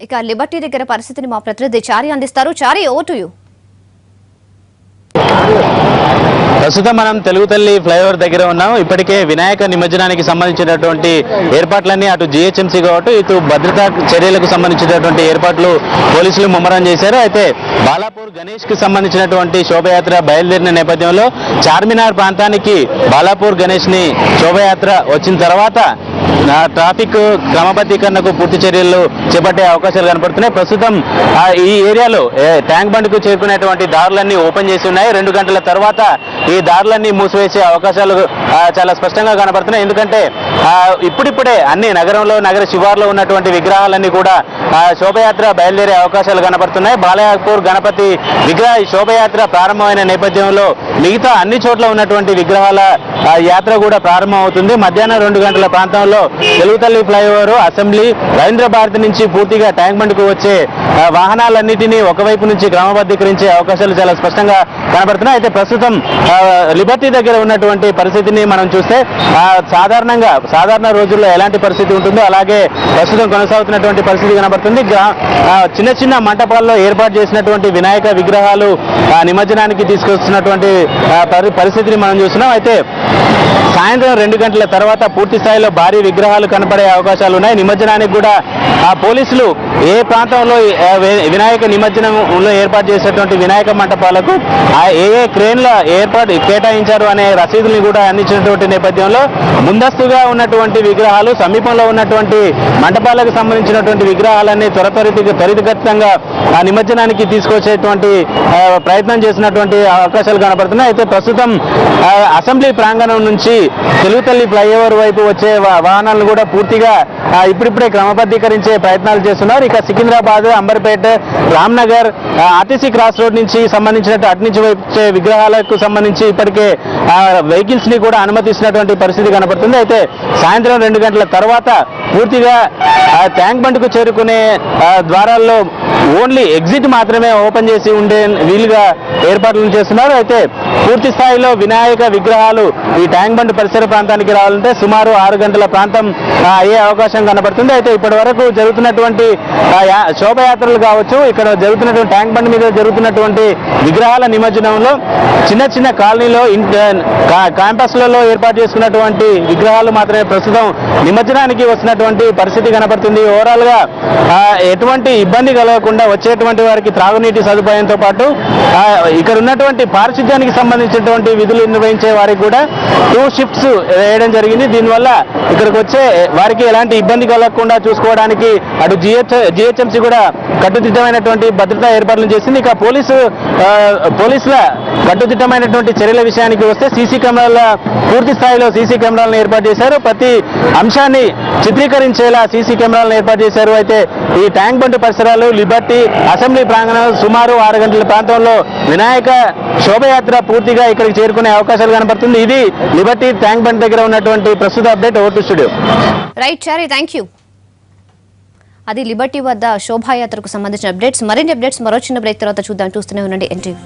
ఇక లిబర్టీ దగ్గర పరిస్థితిని మా ప్రతినిధి చారి అందిస్తారు. చారి, ఓవర్ టు యు. ప్రస్తుతం మనం తెలుగు తల్లి ఫ్లైఓవర్ దగ్గర ఉన్నాం. ఇప్పటికే వినాయక నిమజ్జనానికి సంబంధించినటువంటి ఏర్పాట్లన్నీ అటు జిహెచ్ఎంసీ కావచ్చు, ఇటు భద్రతా చర్యలకు సంబంధించినటువంటి ఏర్పాట్లు పోలీసులు ముమ్మరం చేశారు. అయితే బాలాపూర్ గణేష్ కి సంబంధించినటువంటి శోభయాత్ర బయలుదేరిన నేపథ్యంలో చార్మినార్ ప్రాంతానికి బాలాపూర్ గణేష్ ని శోభయాత్ర వచ్చిన తర్వాత ట్రాఫిక్ క్రమబద్ధీకరణకు పూర్తి చర్యలు చేపట్టే అవకాశాలు కనపడుతున్నాయి. ప్రస్తుతం ఈ ఏరియాలో ట్యాంక్ బండ్కు చేరుకునేటువంటి దారులన్నీ ఓపెన్ చేసి ఉన్నాయి. 2 గంటల తర్వాత ఈ దారులన్నీ మూసివేసే అవకాశాలు చాలా స్పష్టంగా కనపడుతున్నాయి. ఎందుకంటే ఇప్పుడిప్పుడే అన్ని నగర శివార్లో ఉన్నటువంటి విగ్రహాలన్నీ కూడా శోభయాత్ర బయలుదేరే అవకాశాలు కనపడుతున్నాయి. బాలాపూర్ గణపతి విగ్రహ శోభయాత్ర ప్రారంభమైన నేపథ్యంలో మిగతా అన్ని చోట్ల ఉన్నటువంటి విగ్రహాల యాత్ర కూడా ప్రారంభం అవుతుంది. మధ్యాహ్నం 2 గంటల ప్రాంతంలో తెలుగు తల్లి ఫ్లైఓవర్, అసెంబ్లీ, రవీంద్ర భారతి నుంచి పూర్తిగా ట్యాంక్ బండ్కు వచ్చే వాహనాలన్నింటినీ ఒకవైపు నుంచి క్రమబద్ధీకరించే అవకాశాలు చాలా స్పష్టంగా కనబడుతున్నాయి. అయితే ప్రస్తుతం లిబర్టీ దగ్గర ఉన్నటువంటి పరిస్థితిని మనం చూస్తే సాధారణ రోజుల్లో ఎలాంటి పరిస్థితి ఉంటుందో అలాగే ప్రస్తుతం కొనసాగుతున్నటువంటి పరిస్థితి కనబడుతుంది. చిన్న చిన్న మంటపాల్లో ఏర్పాటు చేసినటువంటి వినాయక విగ్రహాలు నిమజ్జనానికి తీసుకొస్తున్నటువంటి పరిస్థితిని మనం చూస్తున్నాం. అయితే సాయంత్రం 2 గంటల తర్వాత పూర్తి స్థాయిలో భారీ విగ్రహాలు కనపడే అవకాశాలు ఉన్నాయి. నిమజ్జనానికి కూడా పోలీసులు ఏ ప్రాంతంలో వినాయక నిమజ్జనంలో ఏర్పాటు చేసేటువంటి వినాయక మంటపాలకు ఏ క్రేన్ల కేటాయించారు అనే రసీదుల్ని కూడా అందించినటువంటి నేపథ్యంలో ముందస్తుగా ఉన్నటువంటి విగ్రహాలు, సమీపంలో ఉన్నటువంటి మంటపాలకు సంబంధించినటువంటి విగ్రహాలన్నీ త్వరితగతంగా నిమజ్జనానికి తీసుకొచ్చేటువంటి ప్రయత్నం చేసినటువంటి అవకాశాలు కనపడుతున్నాయి. అయితే ప్రస్తుతం అసెంబ్లీ ప్రాంగణం నుంచి తెలుగు తల్లి ఫ్లైఓవర్ వైపు వచ్చే వాహనాలను కూడా పూర్తిగా ఇప్పుడిప్పుడే క్రమబద్ధీకరించే ప్రయత్నాలు చేస్తున్నారు. ఇక Secunderabad, Amberpet, Ramnagar, RTC cross road నుంచి సంబంధించినట్టు అటు నుంచి వచ్చే విగ్రహాలకు సంబంధించి ఇప్పటికే వెహికల్స్ ని కూడా అనుమతిస్తున్నటువంటి పరిస్థితి కనపడుతుంది. అయితే సాయంత్రం 2 గంటల తర్వాత పూర్తిగా ట్యాంక్ బండ్కు చేరుకునే ద్వారాల్లో ఓన్లీ ఎగ్జిట్ మాత్రమే ఓపెన్ చేసి ఉండే వీలుగా ఏర్పాట్లు చేస్తున్నారు. అయితే పూర్తి స్థాయిలో వినాయక విగ్రహాలు ఈ ట్యాంక్ బండ్ పరిసర ప్రాంతానికి రావాలంటే సుమారు 6 గంటల ప్రాంతం అయ్యే అవకాశం కనబడుతుంది. అయితే ఇప్పటి వరకు జరుగుతున్నటువంటి శోభయాత్రలు కావచ్చు, ఇక్కడ జరుగుతున్నటువంటి ట్యాంక్ బండ్ మీద జరుగుతున్నటువంటి విగ్రహాల నిమజ్జనంలో చిన్న కాలనీలో క్యాంపస్లలో ఏర్పాటు చేసుకున్నటువంటి విగ్రహాలు మాత్రమే ప్రస్తుతం నిమజ్జనానికి వస్తున్నటువంటి పరిస్థితి కనబడుతుంది. ఓవరాల్ గా ఎటువంటి ఇబ్బంది కలగకుండా వచ్చేటువంటి వారికి త్రాగునీటి సదుపాయంతో పాటు ఇక్కడ ఉన్నటువంటి పారిశుద్ధ్యానికి సంబంధించినటువంటి విధులు నిర్వహించే వారికి కూడా 2 షిఫ్ట్స్ వేయడం జరిగింది. దీనివల్ల ఇక్కడికి వచ్చే వారికి ఎలాంటి ఇబ్బంది కలగకుండా చూసుకోవడానికి అటు జిహెచ్ఎంసీ కూడా కట్టుదిట్టమైనటువంటి భద్రతా ఏర్పాట్లు చేసింది. ఇక పోలీసుల కట్టుదిట్టమైనటువంటి చర్యల విషయానికి వస్తే పూర్తి స్థాయిలో సీసీ కెమెరాలను ఏర్పాటు చేశారు. ప్రతి అంశాన్ని చిత్రీకరించేలా సీసీ కెమెరాలను ఏర్పాటు చేశారు. అయితే ఈ ట్యాంక్ బండ్ పరిసరాలు, లిబర్టీ, అసెంబ్లీ ప్రాంగణం సుమారు 6 గంటల ప్రాంతంలో వినాయక శోభయాత్ర పూర్తిగా ఇక్కడికి చేరుకునే అవకాశాలు కనబడుతుంది. ఇది లిబర్టీ ట్యాంక్ బండ్ దగ్గర ఉన్నటువంటి ప్రస్తుత update. Over to studio. Right Chari, thank you. అది లిబర్టీ వద్ద శోభాయాత్రకు సంబంధించిన అప్డేట్స్. మరిన్ని అప్డేట్స్ మరో చిన్న బ్రేక్ తర్వాత చూస్తూనే ఉండండి ఎన్టీవీ.